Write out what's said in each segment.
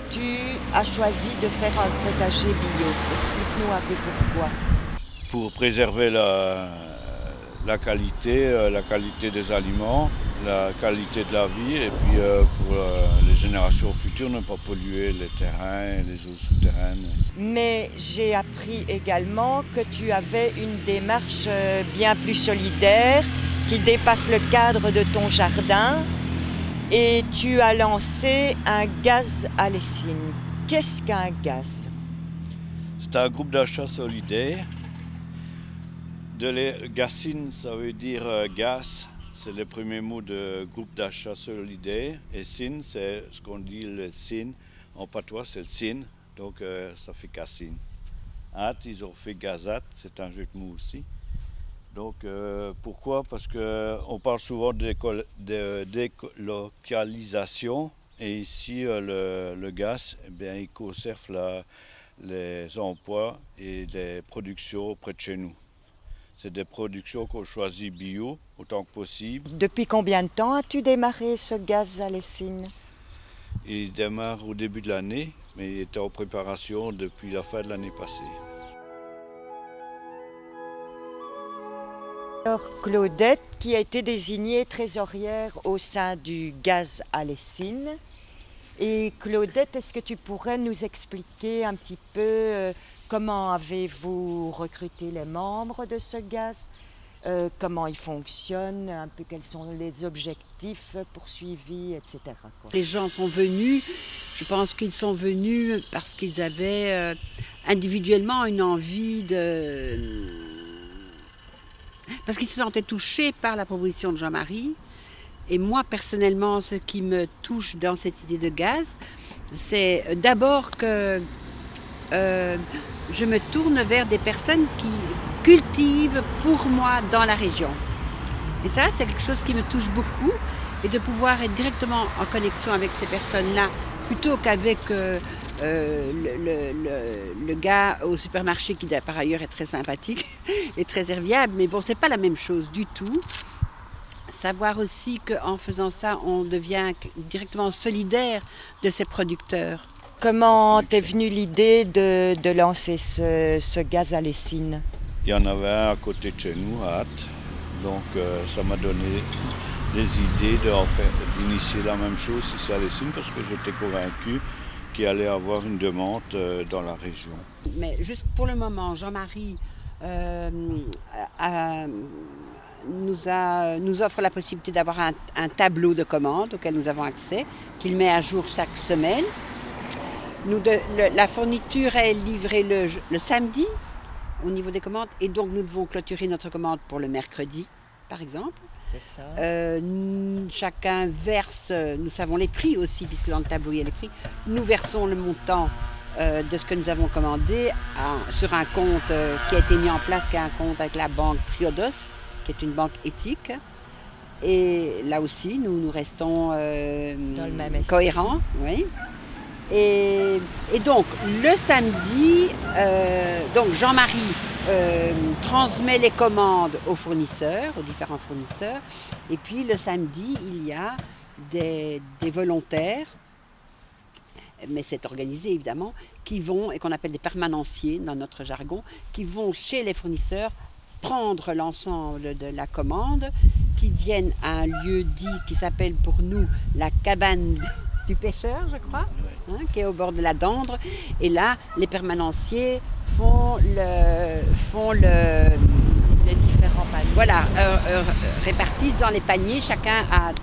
tu as choisi de faire un potager bio. Explique-nous un peu pourquoi. Pour préserver la qualité des aliments, la qualité de la vie et puis pour les générations futures ne pas polluer les terrains et les eaux souterraines. Mais j'ai appris également que tu avais une démarche bien plus solidaire qui dépasse le cadre de ton jardin et tu as lancé un gaz à lessine. Qu'est-ce qu'un gaz? C'est un groupe d'achat solidaire. Gazine, ça veut dire gaz, c'est le premier mot de groupe d'achat solidaire. Et sin, c'est ce qu'on dit le sin. En patois, c'est le sin, donc ça fait gazine. Ils ont fait gazat, c'est un jeu de mots aussi. Donc pourquoi? Parce qu'on parle souvent de délocalisation et ici le gaz, eh bien, il conserve les emplois et les productions près de chez nous. C'est des productions qu'on choisit bio autant que possible. Depuis combien de temps as-tu démarré ce gaz à lessine? Il démarre au début de l'année, mais il était en préparation depuis la fin de l'année passée. Alors Claudette, qui a été désignée trésorière au sein du gaz à lessine. Et Claudette, est-ce que tu pourrais nous expliquer un petit peu comment avez-vous recruté les membres de ce gaz, comment il fonctionne, un peu quels sont les objectifs poursuivis, etc. quoi. Les gens sont venus, je pense qu'ils sont venus parce qu'ils avaient individuellement une envie parce qu'ils se sentaient touchés par la proposition de Jean-Marie. Et moi, personnellement, ce qui me touche dans cette idée de gaz, c'est d'abord que je me tourne vers des personnes qui cultivent pour moi dans la région. Et ça, c'est quelque chose qui me touche beaucoup. Et de pouvoir être directement en connexion avec ces personnes-là, plutôt qu'avec le gars au supermarché qui, par ailleurs, est très sympathique et très serviable. Mais bon, c'est pas la même chose du tout. Savoir aussi qu'en faisant ça, on devient directement solidaire de ses producteurs. Comment t'es venue l'idée de lancer ce gaz à lessine? Il y en avait un à côté de chez nous, à Hatt. Donc ça m'a donné des idées d'initier la même chose ici à Lessine parce que j'étais convaincu qu'il allait y avoir une demande dans la région. Mais juste pour le moment, Jean-Marie nous offre la possibilité d'avoir un tableau de commandes auquel nous avons accès, qu'il met à jour chaque semaine. La fourniture est livrée le samedi au niveau des commandes et donc nous devons clôturer notre commande pour le mercredi, par exemple. C'est ça. Chacun verse, nous savons les prix aussi, puisque dans le tableau il y a les prix. Nous versons le montant de ce que nous avons commandé sur un compte qui a été mis en place, qui est un compte avec la banque Triodos, qui est une banque éthique. Et là aussi, nous restons Dans le même esprit. cohérents. Oui. Et donc, le samedi, donc Jean-Marie transmet les commandes aux fournisseurs, aux différents fournisseurs. Et puis, le samedi, il y a des volontaires, mais c'est organisé évidemment, qui vont, et qu'on appelle des permanenciers dans notre jargon, qui vont chez les fournisseurs prendre l'ensemble de la commande, qui viennent à un lieu dit qui s'appelle pour nous la cabane du pêcheur, je crois, qui est au bord de la Dendre. Et là, les permanenciers font les différents paniers. Voilà, répartissent dans les paniers. Chacun a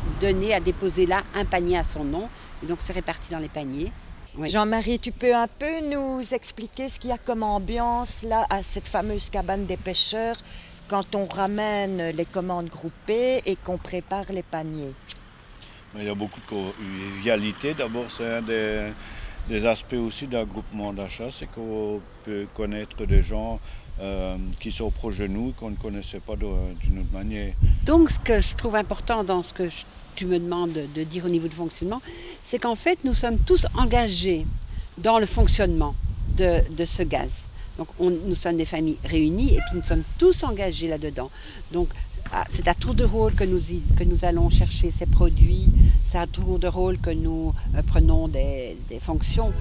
déposé là un panier à son nom. Et donc, c'est réparti dans les paniers. Oui. Jean-Marie, tu peux un peu nous expliquer ce qu'il y a comme ambiance là à cette fameuse cabane des pêcheurs quand on ramène les commandes groupées et qu'on prépare les paniers? Il y a beaucoup de convivialité. D'abord, c'est un des aspects aussi d'un groupement d'achat, c'est qu'on peut connaître des gens qui sont proches de nous, qu'on ne connaissait pas d'une autre manière. Donc, ce que je trouve important dans ce que tu me demandes de dire au niveau du fonctionnement, c'est qu'en fait, nous sommes tous engagés dans le fonctionnement de ce gaz. Donc, nous sommes des familles réunies et puis nous sommes tous engagés là-dedans. Donc, c'est à tour de rôle que nous allons chercher ces produits, c'est à tour de rôle que nous prenons des fonctions.